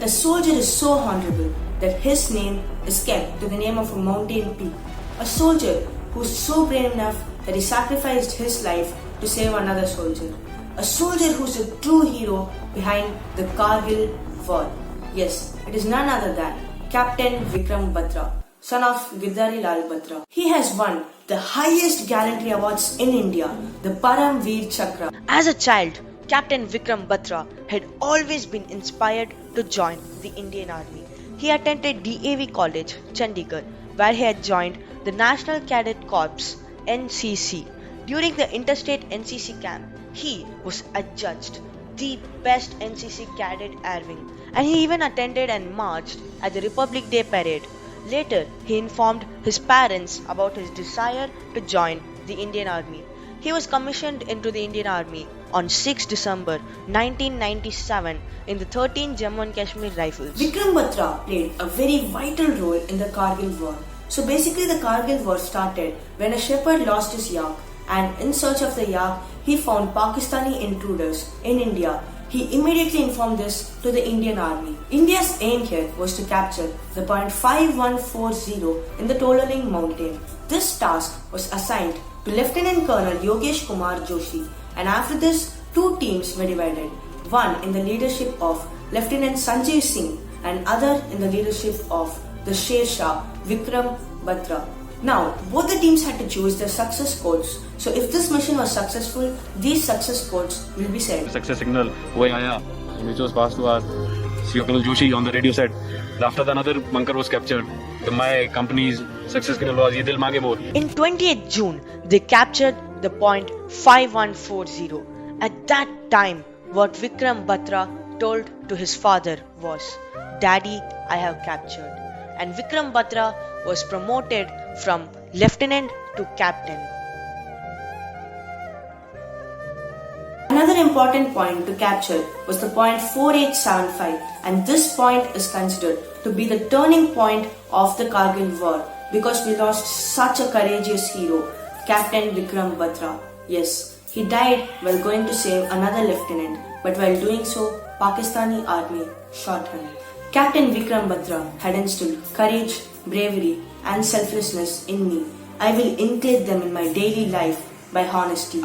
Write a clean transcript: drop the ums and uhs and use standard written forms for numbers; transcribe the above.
a soldier is so honourable that his name is kept to the name of a mountain peak. A soldier who is so brave enough that he sacrificed his life to save another soldier. A soldier who is a true hero behind the Kargil War. Yes, it is none other than Captain Vikram Batra, son of Girdhari Lal Batra. He has won the highest gallantry awards in India, the Param Veer Chakra. As a child, Captain Vikram Batra had always been inspired to join the Indian Army. He attended DAV College, Chandigarh, where he had joined the National Cadet Corps (NCC). During the interstate NCC camp, he was adjudged the best NCC cadet air wing, and he even attended and marched at the Republic Day parade. Later, he informed his parents about his desire to join the Indian Army. He was commissioned into the Indian Army on 6 December 1997 in the 13th Jammu and Kashmir Rifles. Vikram Batra played a very vital role in the Kargil War. So basically the Kargil War started when a shepherd lost his yak, and in search of the yak, he found Pakistani intruders in India. He immediately informed this to the Indian Army. India's aim here was to capture the point 5140 in the Tololing mountain. This task was assigned to Lieutenant Colonel Yogesh Kumar Joshi, and after this, two teams were divided. One in the leadership of Lieutenant Sanjay Singh and other in the leadership of the Shershaw, Vikram Batra. Now, both the teams had to choose their success codes. So if this mission was successful, these success codes will be said. Success signal, हुआ आया, which was passed to our Colonel Joshi on the radio said. After that, another bunker was captured. My company's success signal was "Ye dil mange bol." In 28th June, they captured the point 5140. At that time, what Vikram Batra told to his father was, "Daddy, I have captured." And Vikram Batra was promoted from lieutenant to captain. Another important point to capture was the point 4875, and this point is considered to be the turning point of the Kargil War because we lost such a courageous hero, Captain Vikram Batra. Yes, he died while going to save another lieutenant, but while doing so, Pakistani army shot him. Captain Vikram Batra had instilled courage, bravery and selflessness in me. I will inculcate them in my daily life by honesty.